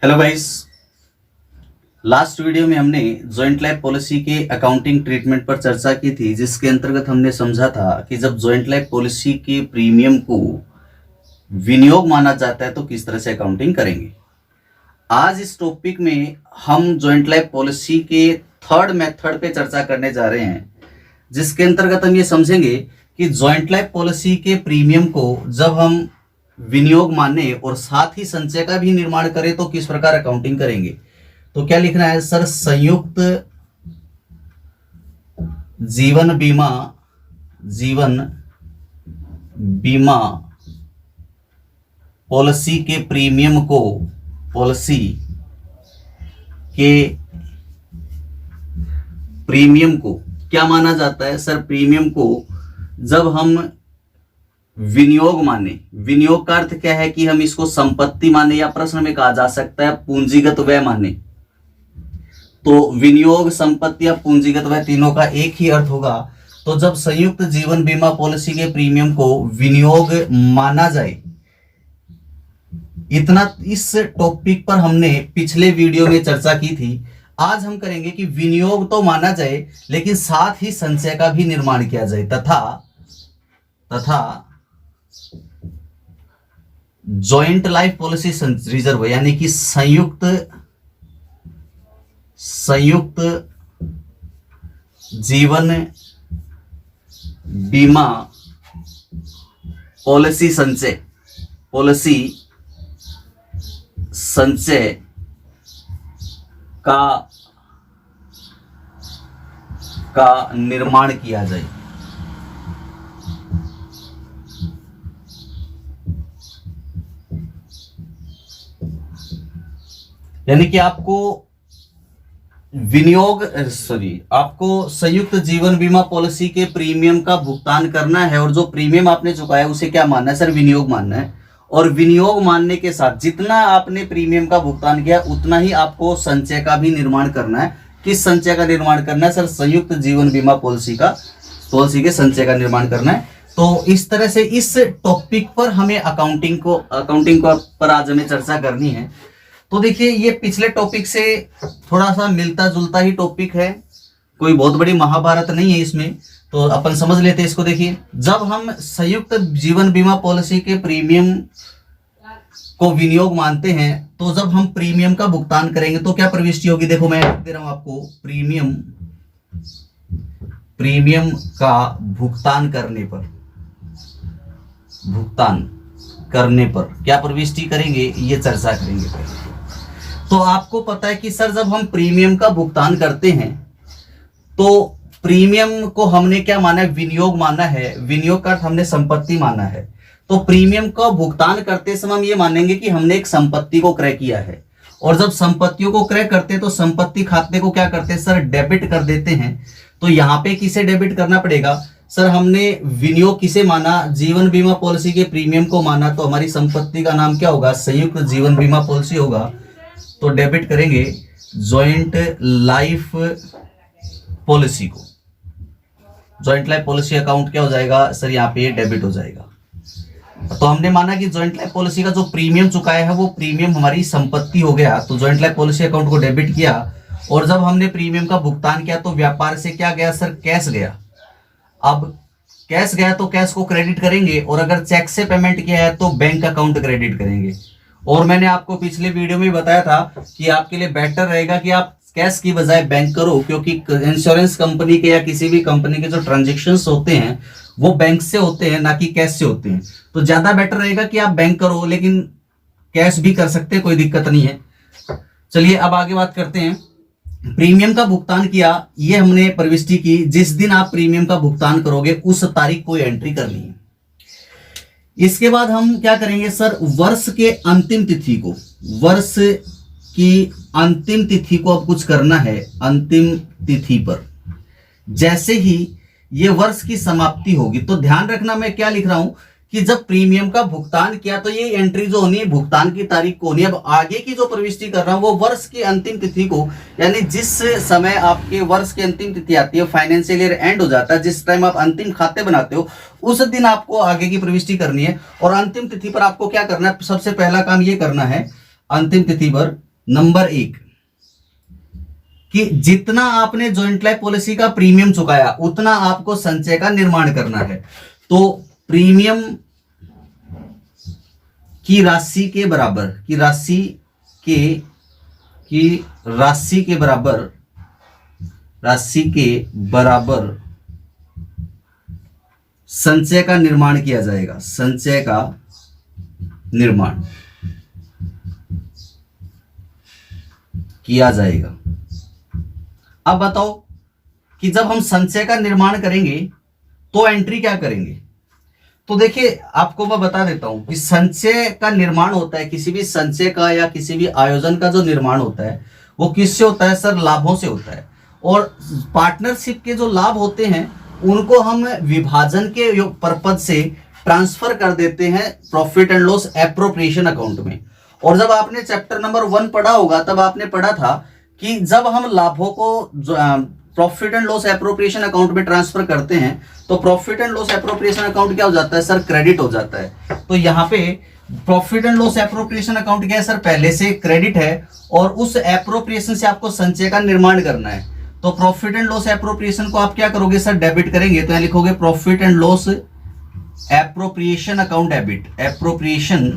Hello guys. Last video में हमने joint life policy के अकाउंटिंग ट्रीटमेंट पर चर्चा की थी, जिसके अंतर्गत हमने समझा था कि जब जॉइंट लाइफ पॉलिसी के प्रीमियम को विनियोग माना जाता है तो किस तरह से अकाउंटिंग करेंगे। आज इस टॉपिक में हम जॉइंट लाइफ पॉलिसी के थर्ड मेथड पे चर्चा करने जा रहे हैं, जिसके अंतर्गत हम ये समझेंगे कि जॉइंट लाइफ पॉलिसी के प्रीमियम को जब हम विनियोग माने और साथ ही संचय का भी निर्माण करें तो किस प्रकार अकाउंटिंग करेंगे। तो क्या लिखना है सर? संयुक्त जीवन बीमा पॉलिसी के प्रीमियम को क्या माना जाता है? सर, प्रीमियम को जब हम विनियोग माने, विनियोग का अर्थ क्या है कि हम इसको संपत्ति माने या प्रश्न में कहा जा सकता है पूंजीगत व्यय माने। तो विनियोग, संपत्ति या पूंजीगत व्यय तीनों का एक ही अर्थ होगा। तो जब संयुक्त जीवन बीमा पॉलिसी के प्रीमियम को विनियोग माना जाए, इतना इस टॉपिक पर हमने पिछले वीडियो में चर्चा की थी। आज हम करेंगे कि विनियोग तो माना जाए लेकिन साथ ही संचय का भी निर्माण किया जाए तथा जॉइंट लाइफ पॉलिसी रिजर्व यानी कि संयुक्त जीवन बीमा पॉलिसी संचय का निर्माण किया जाए। यानी कि आपको संयुक्त जीवन बीमा पॉलिसी के प्रीमियम का भुगतान करना है और जो प्रीमियम आपने चुकाया उसे क्या मानना है? सर, विनियोग मानना है। और विनियोग मानने के साथ जितना आपने प्रीमियम का भुगतान किया उतना ही आपको संचय का भी निर्माण करना है। किस संचय का निर्माण करना है? सर, संयुक्त जीवन बीमा पॉलिसी के संचय का निर्माण करना है। तो इस तरह से इस टॉपिक पर हमें अकाउंटिंग पर आज हमें चर्चा करनी है। तो देखिए, ये पिछले टॉपिक से थोड़ा सा मिलता जुलता ही टॉपिक है, कोई बहुत बड़ी महाभारत नहीं है इसमें, तो अपन समझ लेते हैं इसको। देखिए, जब हम संयुक्त जीवन बीमा पॉलिसी के प्रीमियम को विनियोग मानते हैं तो जब हम प्रीमियम का भुगतान करेंगे तो क्या प्रविष्टि होगी? देखो, मैं दे रहा हूं आपको, प्रीमियम का भुगतान करने पर क्या प्रविष्टि करेंगे, ये चर्चा करेंगे पहले। तो आपको पता है कि सर, जब हम प्रीमियम का भुगतान करते हैं तो प्रीमियम को हमने क्या माना है? विनियोग माना है। विनियोग का अर्थ हमने संपत्ति माना है। तो प्रीमियम का भुगतान करते समय हम ये मानेंगे कि हमने एक संपत्ति को क्रय किया है। और जब संपत्तियों को क्रय करते हैं तो संपत्ति खाते को क्या करते हैं? सर, डेबिट कर देते हैं। तो यहाँ पे किसे डेबिट करना पड़ेगा? सर, हमने विनियोग किसे माना? जीवन बीमा पॉलिसी के प्रीमियम को माना। तो हमारी संपत्ति का नाम क्या होगा? संयुक्त जीवन बीमा पॉलिसी होगा। तो डेबिट करेंगे जॉइंट लाइफ पॉलिसी को। जॉइंट लाइफ पॉलिसी अकाउंट क्या हो जाएगा? सर, यहाँ पे डेबिट हो जाएगा। तो हमने माना कि जॉइंट लाइफ पॉलिसी का जो प्रीमियम चुकाया है वो प्रीमियम हमारी संपत्ति हो गया। तो जॉइंट लाइफ पॉलिसी अकाउंट को डेबिट किया और जब हमने प्रीमियम का भुगतान किया तो व्यापार से क्या गया? सर, कैश गया। अब कैश गया तो कैश को क्रेडिट करेंगे और अगर चेक से पेमेंट किया है तो बैंक अकाउंट क्रेडिट करेंगे। और मैंने आपको पिछले वीडियो में बताया था कि आपके लिए बेटर रहेगा कि आप कैश की बजाय बैंक करो, क्योंकि इंश्योरेंस कंपनी के या किसी भी कंपनी के जो ट्रांजैक्शंस होते हैं वो बैंक से होते हैं, ना कि कैश से होते हैं। तो ज्यादा बेटर रहेगा कि आप बैंक करो, लेकिन कैश भी कर सकते हैं, कोई दिक्कत नहीं है। चलिए अब आगे बात करते हैं। प्रीमियम का भुगतान किया, ये हमने प्रविष्टि की। जिस दिन आप प्रीमियम का भुगतान करोगे उस तारीख को एंट्री करनी है। इसके बाद हम क्या करेंगे? सर, वर्ष की अंतिम तिथि को अब कुछ करना है। अंतिम तिथि पर जैसे ही ये वर्ष की समाप्ति होगी, तो ध्यान रखना मैं क्या लिख रहा हूं कि जब प्रीमियम का भुगतान किया तो ये एंट्री जो होनी है भुगतान की तारीख को होनी है। अब आगे की जो प्रविष्टि कर रहा हूं वो वर्ष की अंतिम तिथि को, यानी जिस समय आपके वर्ष की अंतिम तिथि आती है, फाइनेंशियल ईयर एंड हो जाता है, जिस टाइम आप अंतिम खाते बनाते हो उस दिन आपको आगे की प्रविष्टि करनी है। और अंतिम तिथि पर आपको क्या करना है? सबसे पहला काम ये करना है, अंतिम तिथि पर नंबर 1 कि जितना आपने जॉइंट लाइफ पॉलिसी का प्रीमियम चुकाया उतना आपको संचय का निर्माण करना है। तो प्रीमियम की राशि के बराबर राशि के बराबर संचय का निर्माण किया जाएगा। संचय का निर्माण किया जाएगा। अब बताओ कि जब हम संचय का निर्माण करेंगे तो एंट्री क्या करेंगे। तो देखिए आपको मैं बता देता हूं कि संचय का निर्माण होता है, किसी भी संचय का या किसी भी आयोजन का जो निर्माण होता है वो किससे होता है सर, लाभों से होता है। और पार्टनरशिप के जो लाभ होते हैं उनको हम विभाजन के पर्पज से ट्रांसफर कर देते हैं profit and loss appropriation account में। और जब आपने चैप्टर नंबर 1 पढ़ा होगा तब आपने पढ़ा था कि जब हम लाभों को profit and loss appropriation account में ट्रांसफर करते हैं तो profit and loss appropriation account क्या हो जाता है सर, क्रेडिट हो जाता है। तो यहाँ पे profit and loss appropriation account क्या है सर, पहले से क्रेडिट है और उस एप्रोप्रिएशन से आपको संचय का निर्माण करना है। तो प्रॉफिट एंड लॉस एप्रोप्रिएशन को आप क्या करोगे सर, डेबिट करेंगे। तो यहाँ लिखोगे profit and loss appropriation account debit, appropriation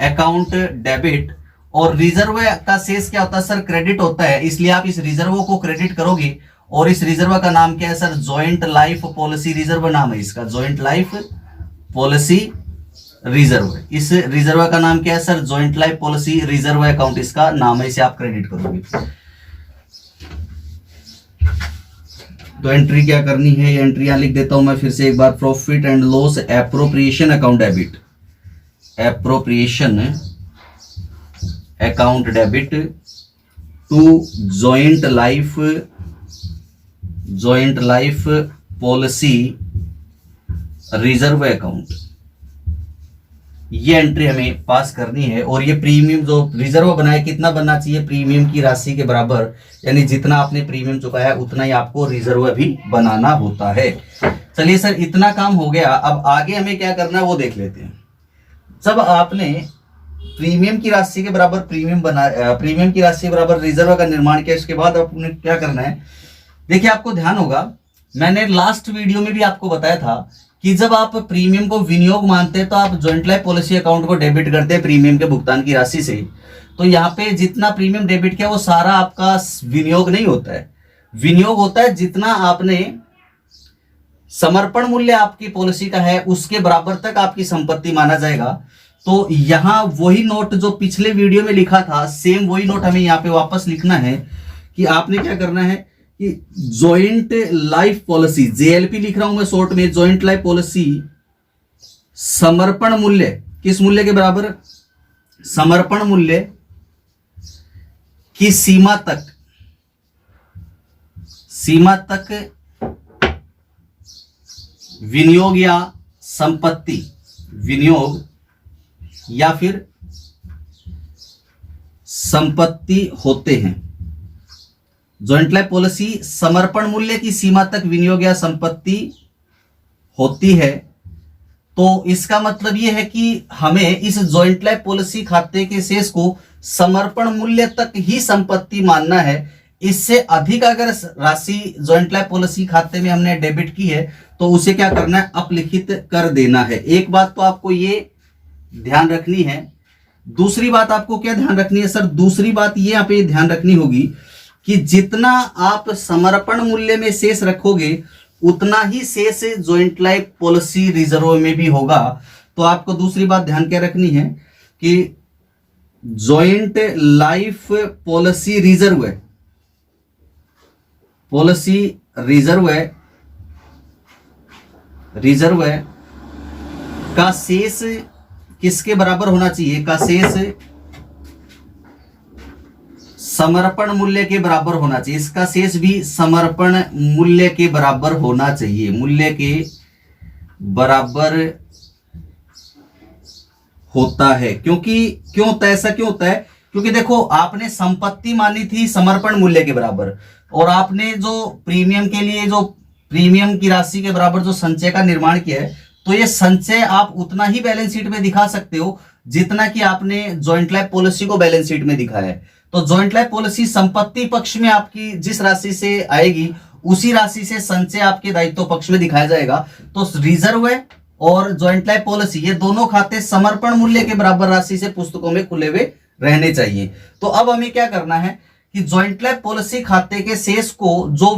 account debit. और रिजर्व का शेष क्या होता है सर, क्रेडिट होता है, इसलिए आप इस रिजर्व को क्रेडिट करोगे। और इस रिजर्व का नाम क्या है sir, joint life policy reserve नाम है इसका, जॉइंट लाइफ पॉलिसी रिजर्व। इस रिजर्व का नाम क्या है sir, joint life policy reserve account इसका नाम है, इसे आप क्रेडिट करोगे। तो एंट्री क्या करनी है, ये एंट्री यहां लिख देता हूं मैं फिर से एक बार, profit and loss appropriation account debit, appropriation account debit to joint life policy reserve account. ये एंट्री हमें पास करनी है। और ये प्रीमियम जो रिजर्व बनाए कितना बनना चाहिए, प्रीमियम की राशि के बराबर, यानी जितना आपने प्रीमियम चुकाया उतना ही आपको रिजर्व भी बनाना होता है। चलिए सर इतना काम हो गया, अब आगे हमें क्या करना है वो देख लेते हैं। जब आपने प्रीमियम की राशि के बराबर प्रीमियम की राशि के बराबर रिजर्व का निर्माण किया, इसके बाद आपने क्या करना है, देखिए आपको ध्यान होगा मैंने लास्ट वीडियो में भी आपको बताया था कि जब आप प्रीमियम को विनियोग मानते हैं तो आप जॉइंट लाइफ पॉलिसी अकाउंट को डेबिट करते हैं प्रीमियम के भुगतान की राशि से। तो यहाँ पे जितना प्रीमियम डेबिट किया वो सारा आपका विनियोग नहीं होता है, विनियोग होता है जितना आपने समर्पण मूल्य आपकी पॉलिसी का है उसके बराबर तक आपकी संपत्ति माना जाएगा। तो यहाँ वही नोट जो पिछले वीडियो में लिखा था सेम वही नोट हमें यहाँ पे वापस लिखना है कि आपने क्या करना है कि जॉइंट लाइफ पॉलिसी, जेएलपी लिख रहा हूं मैं शॉर्ट में, जॉइंट लाइफ पॉलिसी समर्पण मूल्य किस मूल्य के बराबर, समर्पण मूल्य की सीमा तक विनियोग या संपत्ति, विनियोग या फिर संपत्ति होते हैं। जॉइंट लाइफ पॉलिसी समर्पण मूल्य की सीमा तक विनियोग या संपत्ति होती है। तो इसका मतलब यह है कि हमें इस जॉइंट लाइफ पॉलिसी खाते के शेष को समर्पण मूल्य तक ही संपत्ति मानना है। इससे अधिक अगर राशि जॉइंट लाइफ पॉलिसी खाते में हमने डेबिट की है तो उसे क्या करना है, अपलिखित कर देना है। एक बात तो आपको ये ध्यान रखनी है। दूसरी बात आपको क्या ध्यान रखनी है सर, दूसरी बात ये यहाँ पे ध्यान रखनी होगी कि जितना आप समर्पण मूल्य में शेष रखोगे उतना ही शेष जॉइंट लाइफ पॉलिसी रिजर्व में भी होगा। तो आपको दूसरी बात ध्यान क्या रखनी है कि जॉइंट लाइफ पॉलिसी रिजर्व का शेष किसके बराबर होना चाहिए, का शेष समर्पण मूल्य के बराबर होना चाहिए। इसका शेष भी समर्पण मूल्य के बराबर होना चाहिए, मूल्य के बराबर होता है। क्यों होता है ऐसा, क्यों होता है, क्योंकि देखो आपने संपत्ति मानी थी समर्पण मूल्य के बराबर और आपने जो प्रीमियम के लिए जो प्रीमियम की राशि के बराबर जो संचय का निर्माण किया है तो ये संचय आप उतना ही बैलेंस शीट में दिखा सकते हो जितना कि आपने जॉइंट लाइफ पॉलिसी को बैलेंस शीट में दिखाया है। तो जॉइंट लाइफ पॉलिसी संपत्ति पक्ष में आपकी जिस राशि से आएगी उसी राशि से संचय आपके दायित्व पक्ष में दिखाया जाएगा। तो रिजर्व और जॉइंट लाइफ पॉलिसी ये दोनों खाते समर्पण मूल्य के बराबर राशि से पुस्तकों में खुले हुए रहने चाहिए। तो अब हमें क्या करना है कि जॉइंट लाइफ पॉलिसी खाते के शेष को जो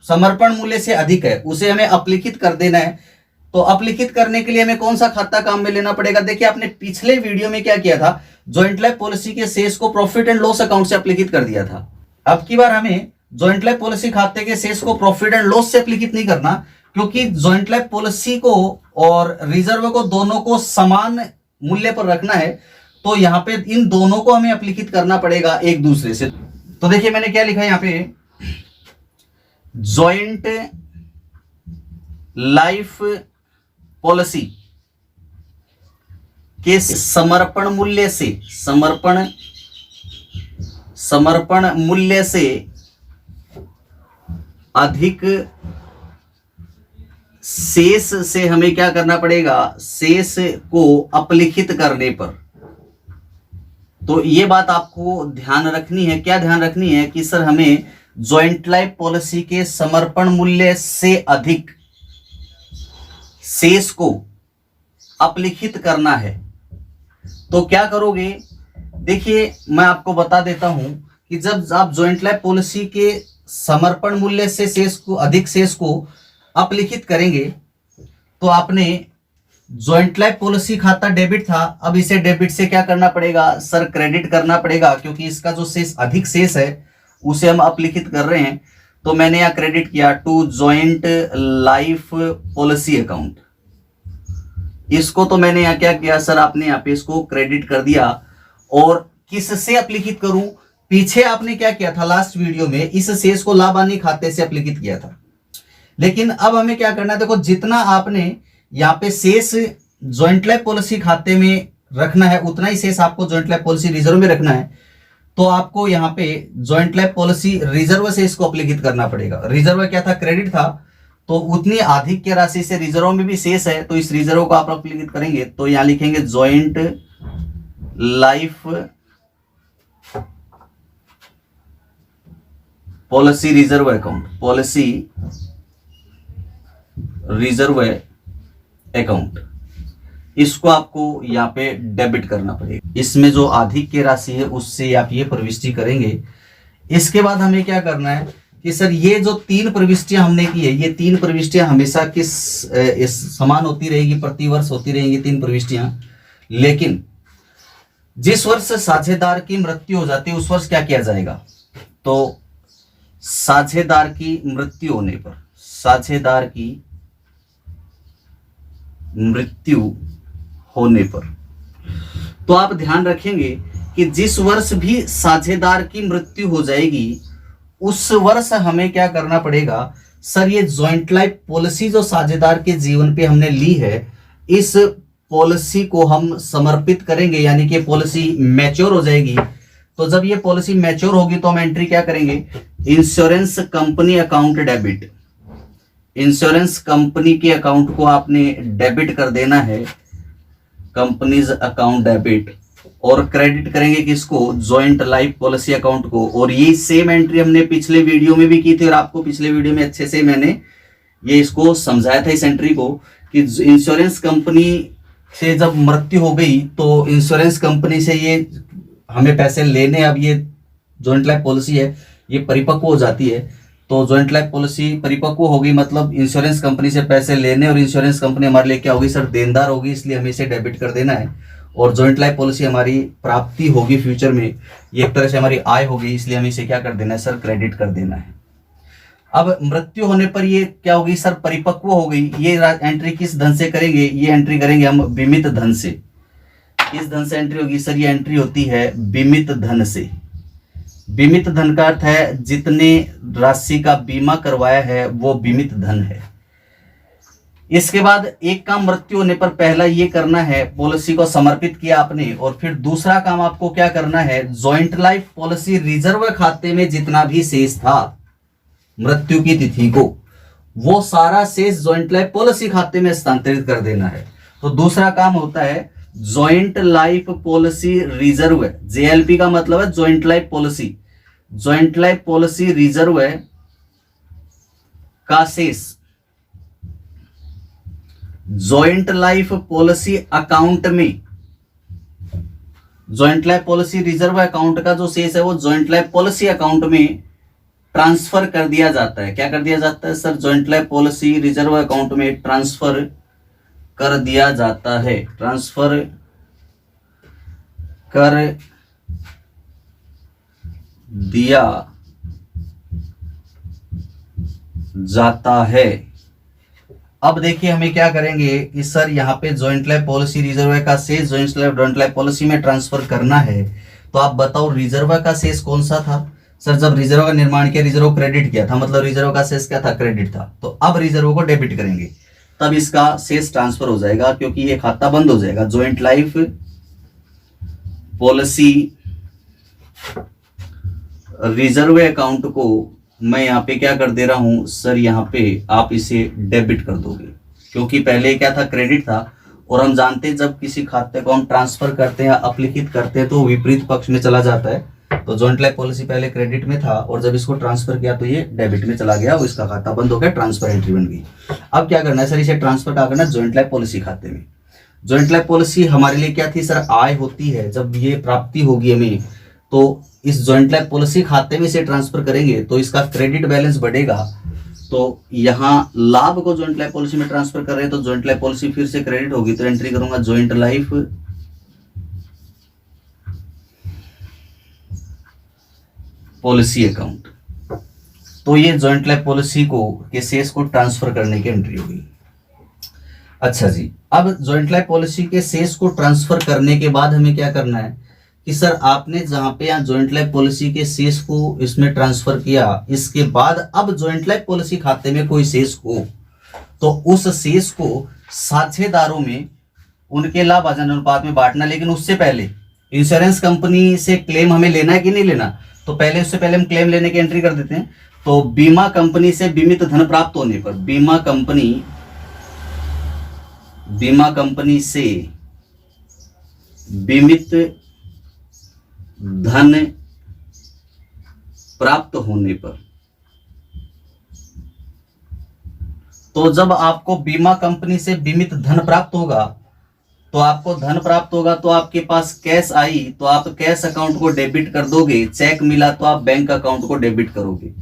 समर्पण मूल्य से अधिक है उसे हमें अपलिखित कर देना है। तो अपलिखित करने के लिए हमें कौन सा खाता काम में लेना पड़ेगा? देखिए आपने पिछले वीडियो में क्या किया था, जॉइंट लाइफ पॉलिसी के शेष को प्रॉफिट एंड लॉस अकाउंट से अपलिखित कर दिया था। अब की बार हमें जॉइंट लाइफ पॉलिसी खाते के शेष को प्रॉफिट एंड लॉस से अपलिखित नहीं करना, क्योंकि जॉइंट लाइफ पॉलिसी को और रिजर्व को दोनों को समान मूल्य पर रखना है। तो यहाँ पे इन दोनों को हमें अपलिखित करना पड़ेगा एक दूसरे से। तो देखिए मैंने क्या लिखा है यहाँ पे, जॉइंट लाइफ पॉलिसी के समर्पण मूल्य से अधिक शेष से हमें क्या करना पड़ेगा, शेष को अपलिखित करने पर। तो ये बात आपको ध्यान रखनी है। क्या ध्यान रखनी है कि सर हमें जॉइंट लाइफ पॉलिसी के समर्पण मूल्य से अधिक शेष को अपलिखित करना है। तो क्या करोगे, देखिए मैं आपको बता देता हूं कि जब आप जॉइंट लाइफ पॉलिसी के समर्पण मूल्य से शेष को अधिक शेष को अपलिखित करेंगे तो आपने जॉइंट लाइफ पॉलिसी खाता डेबिट था, अब इसे डेबिट से क्या करना पड़ेगा सर, क्रेडिट करना पड़ेगा, क्योंकि इसका जो शेष अधिक शेष है उसे हम अपलिखित कर रहे हैं। तो मैंने यहाँ क्रेडिट किया to joint life policy account. इसको तो मैंने यहाँ क्या किया सर, आपने यहाँ पे इसको क्रेडिट कर दिया। और किससे अपलिखित करूं, पीछे आपने क्या किया था लास्ट वीडियो में, इस शेष को लाभ हानि खाते से अपलिखित किया था। लेकिन अब हमें क्या करना है, देखो जितना आपने यहाँ पे शेष जॉइंट लाइफ पॉलिसी खाते में रखना है उतना ही शेष आपको जॉइंट लाइफ पॉलिसी रिजर्व में रखना है। तो आपको यहाँ पे जॉइंट लाइफ पॉलिसी रिजर्व से इसको अपलिखित करना पड़ेगा। रिजर्व क्या था, क्रेडिट था, तो उतनी अधिक की राशि से रिजर्व में भी शेष है, तो इस रिजर्व को आप अपलिखित करेंगे। तो यहां लिखेंगे joint life policy reserve account, policy reserve account. इसको आपको यहाँ पे डेबिट करना पड़ेगा। इसमें जो अधिक की राशि है उससे आप ये प्रविष्टि करेंगे। इसके बाद हमें क्या करना है कि सर ये जो 3 प्रविष्टियां हमने की है, ये 3 प्रविष्टियां हमेशा किस समान होती रहेगी, प्रतिवर्ष होती रहेंगी 3 प्रविष्टियां। लेकिन जिस वर्ष साझेदार की मृत्यु हो जाती है उस वर्ष क्या किया जाएगा, तो साझेदार की मृत्यु होने पर, साझेदार की मृत्यु होने पर, तो आप ध्यान रखेंगे कि जिस वर्ष भी साझेदार की मृत्यु हो जाएगी उस वर्ष हमें क्या करना पड़ेगा सर, ये जॉइंट लाइफ पॉलिसी जो साझेदार के जीवन पे हमने ली है, इस पॉलिसी को हम समर्पित करेंगे, यानी कि पॉलिसी मैच्योर हो जाएगी। तो जब ये पॉलिसी मैच्योर होगी तो हम एंट्री क्या करेंगे, insurance company account debit. Insurance company के अकाउंट को आपने डेबिट कर देना है, कंपनीज अकाउंट डेबिट, और क्रेडिट करेंगे किसको, जॉइंट लाइफ पॉलिसी अकाउंट को। और ये सेम एंट्री हमने पिछले वीडियो में भी की थी और आपको पिछले वीडियो में अच्छे से मैंने ये इसको समझाया था इस एंट्री को, कि इंश्योरेंस कंपनी से जब मृत्यु हो गई तो इंश्योरेंस कंपनी से ये हमें पैसे लेने, अब ये जॉइंट लाइफ पॉलिसी है ये परिपक्व हो जाती है। तो जॉइंट लाइफ पॉलिसी परिपक्व होगी मतलब इंश्योरेंस कंपनी से पैसे लेने, और इंश्योरेंस कंपनी हमारे लिए क्या होगी सर, देनदार होगी, इसलिए हमें इसे डेबिट कर देना है। और जॉइंट लाइफ पॉलिसी हमारी प्राप्ति होगी फ्यूचर में, ये एक तरह से हमारी आय होगी, इसलिए हमें इसे क्या कर देना है सर, क्रेडिट कर देना है। अब मृत्यु होने पर ये क्या होगी सर, परिपक्व हो गई। ये एंट्री किस धन से करेंगे, ये एंट्री करेंगे हम बीमित धन से। किस धन से एंट्री होगी सर, ये एंट्री होती है बीमित धन से। बीमित धन का अर्थ है जितने राशि का बीमा करवाया है वो बीमित धन है। इसके बाद एक काम मृत्यु होने पर पहला ये करना है, पॉलिसी को समर्पित किया आपने, और फिर दूसरा काम आपको क्या करना है, जॉइंट लाइफ पॉलिसी रिजर्व खाते में जितना भी शेष था मृत्यु की तिथि को, वो सारा शेष जॉइंट लाइफ पॉलिसी खाते में हस्तांतरित कर देना है। तो दूसरा काम होता है जॉइंट लाइफ पॉलिसी रिजर्व है। जेएलपी का मतलब है joint life policy. Joint life policy reserve है का शेष जॉइंट लाइफ पॉलिसी अकाउंट में, joint life policy reserve account का जो शेष है वो जॉइंट लाइफ पॉलिसी अकाउंट में ट्रांसफर कर दिया जाता है। क्या कर दिया जाता है sir? Joint life policy reserve account में ट्रांसफर कर दिया जाता है। ट्रांसफर कर दिया जाता है। अब देखिए हमें क्या करेंगे कि सर यहाँ पे जॉइंट लाइफ पॉलिसी रिजर्व का शेष जॉइंट लाइफ पॉलिसी में ट्रांसफर करना है। तो आप बताओ रिजर्व का शेष कौन सा था? सर जब रिजर्व का निर्माण किया, रिजर्व क्रेडिट किया था, मतलब रिजर्व का शेष क्या था? क्रेडिट था। तो अब रिजर्व को डेबिट करेंगे, तब इसका शेष ट्रांसफर हो जाएगा, क्योंकि ये खाता बंद हो जाएगा। Joint life policy reserve account को मैं यहाँ पे क्या कर दे रहा हूं सर, यहाँ पे आप इसे डेबिट कर दोगे, क्योंकि पहले क्या था? क्रेडिट था। और हम जानते हैं जब किसी खाते को हम ट्रांसफर करते हैं, अपलिखित करते हैं, तो विपरीत पक्ष में चला जाता है। तो जॉइंट लाइफ पॉलिसी पहले क्रेडिट में था और जब इसको ट्रांसफर किया तो ये डेबिट में चला गया और इसका खाता बंद हो गया, ट्रांसफर एंट्री बन गई। अब क्या करना है सर? इसे ट्रांसफर क्या करना है? जॉइंट लाइफ पॉलिसी खाते में। जॉइंट लाइफ पॉलिसी हमारे लिए क्या थी सर? आय होती है। जब ये प्राप्ति होगी हमें, तो इस जॉइंट लाइफ पॉलिसी खाते में इसे ट्रांसफर करेंगे तो इसका क्रेडिट बैलेंस बढ़ेगा। तो यहाँ लाभ को जॉइंट लाइफ पॉलिसी में ट्रांसफर कर रहे हैं तो जॉइंट लाइफ पॉलिसी फिर से क्रेडिट होगी, तो एंट्री करूंगा जॉइंट लाइफ पॉलिसी अकाउंट। तो ये जॉइंट लाइफ पॉलिसी को के शेष को ट्रांसफर करने की एंट्री होगी। अच्छा जी, अब जॉइंट लाइफ पॉलिसी के शेष को ट्रांसफर करने के बाद हमें क्या करना है कि सर आपने जहां पे यहाँ जॉइंट लाइफ पॉलिसी के शेष को इसमें ट्रांसफर किया, इसके बाद अब जॉइंट लाइफ पॉलिसी खाते में कोई शेष हो तो उस शेष को साझेदारों में उनके लाभांश अनुपात में बांटना। लेकिन उससे पहले इंश्योरेंस कंपनी से क्लेम हमें लेना है कि नहीं लेना? तो पहले उससे पहले हम क्लेम लेने की एंट्री कर देते हैं। तो बीमा कंपनी से बीमित धन प्राप्त होने पर, बीमा कंपनी से बीमित धन प्राप्त होने पर, तो जब आपको बीमा कंपनी से बीमित धन प्राप्त होगा तो आपके पास कैश आई तो आप कैश अकाउंट को डेबिट कर दोगे, चेक मिला तो आप बैंक अकाउंट को डेबिट करोगे।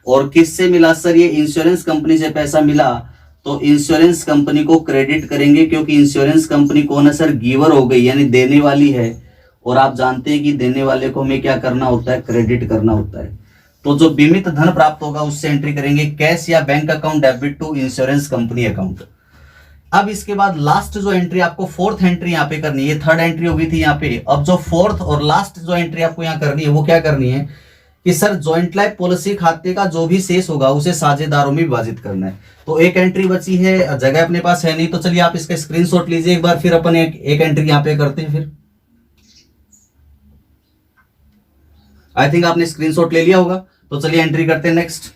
और किससे मिला सर? ये इंश्योरेंस कंपनी से पैसा मिला तो इंश्योरेंस कंपनी को क्रेडिट करेंगे, क्योंकि इंश्योरेंस कंपनी कौन है सर? गिवर हो गई, यानी देने वाली है। और आप जानते हैं कि देने वाले को हमें क्या करना होता है? क्रेडिट करना होता है। तो जो बीमित धन प्राप्त होगा उससे एंट्री करेंगे कैश या bank account debit to insurance company account. अब इसके बाद लास्ट जो एंट्री आपको फोर्थ एंट्री यहाँ पे करनी है, ये थर्ड एंट्री हो गई थी यहाँ पे। अब जो फोर्थ और लास्ट जो एंट्री आपको यहाँ करनी है वो क्या करनी है कि सर जॉइंट लाइफ पॉलिसी खाते का जो भी शेष होगा उसे साझेदारों में विभाजित करना है। तो एक एंट्री बची है, जगह अपने पास है नहीं, तो चलिए आप इसका स्क्रीनशॉट लीजिए एक बार, फिर अपन एक एंट्री यहाँ पे करते हैं। फिर आई थिंक आपने स्क्रीनशॉट ले लिया होगा, तो चलिए एंट्री करते हैं नेक्स्ट।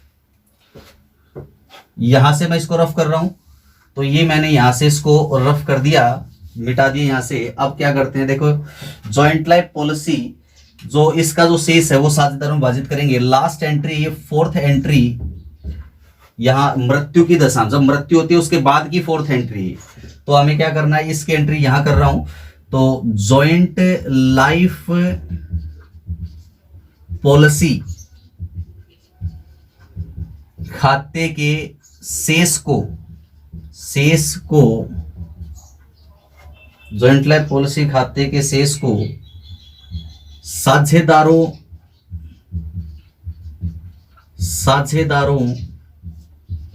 यहां से मैं इसको रफ कर रहा हूं, तो ये मैंने यहां से इसको रफ कर दिया, मिटा दिया यहां से। अब क्या करते हैं, देखो जॉइंट लाइफ पॉलिसी जो इसका जो शेष है वो साझेदारों में विभाजित करेंगे। लास्ट एंट्री, ये फोर्थ एंट्री, यहां मृत्यु की दशा, जब मृत्यु होती है उसके बाद की फोर्थ एंट्री। तो हमें क्या करना है, इसकी एंट्री यहां कर रहा हूं। तो जॉइंट लाइफ पॉलिसी खाते के शेष को जॉइंट लाइफ पॉलिसी खाते के शेष को साझेदारों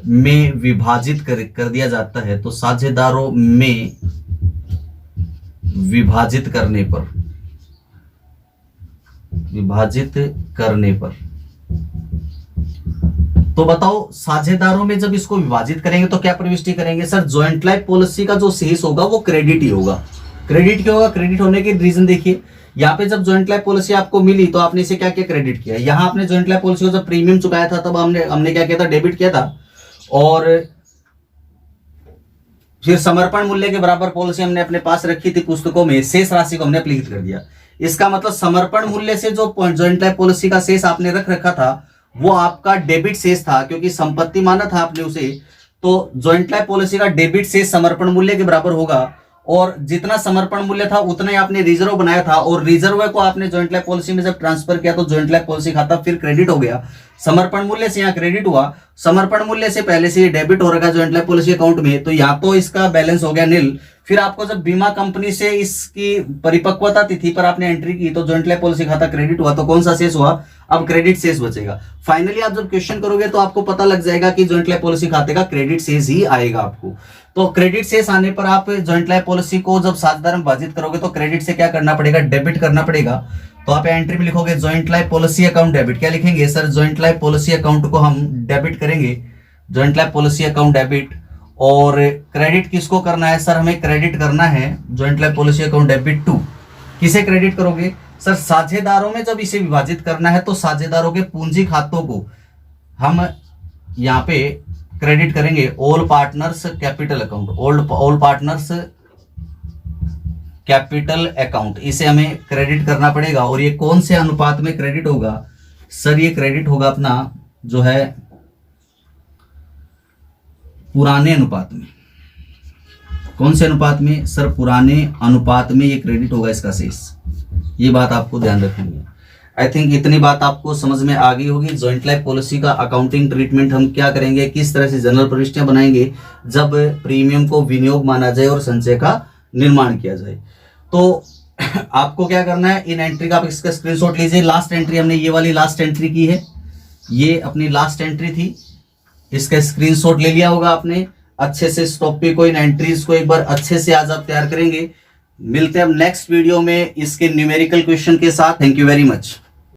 में विभाजित कर दिया जाता है। तो साझेदारों में विभाजित करने पर तो बताओ साझेदारों में जब इसको विभाजित करेंगे तो क्या प्रविष्टि करेंगे सर? जॉइंट लाइफ पॉलिसी का जो शेष होगा वो क्रेडिट ही होगा। क्रेडिट क्यों होगा? क्रेडिट होने के रीजन देखिए, यहाँ पे जब जॉइंट लाइफ पॉलिसी आपको मिली तो आपने इसे क्या किया? क्रेडिट किया। यहाँ आपने जॉइंट लाइफ पॉलिसी को जब प्रीमियम चुकाया था तब हमने क्या किया था? डेबिट किया था। और फिर समर्पण मूल्य के बराबर पॉलिसी हमने अपने पास रखी थी पुस्तकों में, शेष राशि को हमने अपलिखित कर दिया। इसका मतलब समर्पण मूल्य से जो जॉइंट लाइफ पॉलिसी का शेष आपने रख रखा था वो आपका डेबिट शेष था, क्योंकि संपत्ति माना था आपने उसे, तो जॉइंट लाइफ पॉलिसी का डेबिट शेष समर्पण मूल्य के बराबर होगा। और जितना समर्पण मूल्य था उतना ही आपने रिजर्व बनाया था, और रिजर्व को आपने जॉइंट लाइफ पॉलिसी में जब ट्रांसफर किया तो जॉइंट लाइफ पॉलिसी खाता फिर क्रेडिट हो गया। समर्पण मूल्य से यहाँ क्रेडिट हुआ, समर्पण मूल्य से पहले से डेबिट हो रखा जॉइंट लाइफ पॉलिसी अकाउंट में, तो यहाँ तो इसका बैलेंस हो गया नील। फिर आपको जब बीमा कंपनी से इसकी परिपक्वता तिथि पर आपने एंट्री की तो जॉइंट लाइफ पॉलिसी खाता क्रेडिट हुआ, तो कौन सा शेष हुआ, अब क्रेडिट शेष बचेगा। फाइनली आप जब क्वेश्चन करोगे तो आपको पता लग जाएगा कि जॉइंट लाइफ पॉलिसी खाते का क्रेडिट शेष ही आएगा आपको। तो क्रेडिट शेष आने पर आप जॉइंट लाइफ पॉलिसी को जब साझेदार में विभाजित करोगे तो क्रेडिट से क्या करना पड़ेगा, डेबिट करना पड़ेगा। तो आप एंट्री में लिखोगे joint life policy account debit. क्या लिखेंगे sir, joint life policy account को हम डेबिट करेंगे, joint life policy account debit. और क्रेडिट किसको करना है सर, हमें क्रेडिट करना है joint life policy account debit to. किसे क्रेडिट करोगे सर, साझेदारों में जब इसे विभाजित करना है तो साझेदारों के पूंजी खातों को हम यहाँ पे क्रेडिट करेंगे all partners capital account, all partners capital account, इसे हमें क्रेडिट करना पड़ेगा। और ये कौन से अनुपात में क्रेडिट होगा सर, ये क्रेडिट होगा अपना जो है पुराने अनुपात में। कौन से अनुपात में सर, पुराने अनुपात में ये क्रेडिट होगा इसका शेष। ये बात आपको ध्यान रखनी है। आई थिंक इतनी बात आपको समझ में आ गई होगी। जॉइंट लाइफ पॉलिसी का अकाउंटिंग ट्रीटमेंट हम क्या करेंगे, किस तरह से जनरल प्रविष्टियां बनाएंगे जब प्रीमियम को विनियोग माना जाए और संचय का निर्माण किया जाए। तो आपको क्या करना है, इन एंट्री का आप इसका स्क्रीनशॉट लीजिए। लास्ट एंट्री हमने ये वाली लास्ट एंट्री की है, ये अपनी लास्ट एंट्री थी, इसका स्क्रीनशॉट ले लिया होगा आपने। अच्छे से इस टॉपिक को, इन एंट्रीज को एक बार अच्छे से आज आप तैयार करेंगे। मिलते हैं अब नेक्स्ट वीडियो में इसके न्यूमेरिकल क्वेश्चन के साथ। Thank you very much.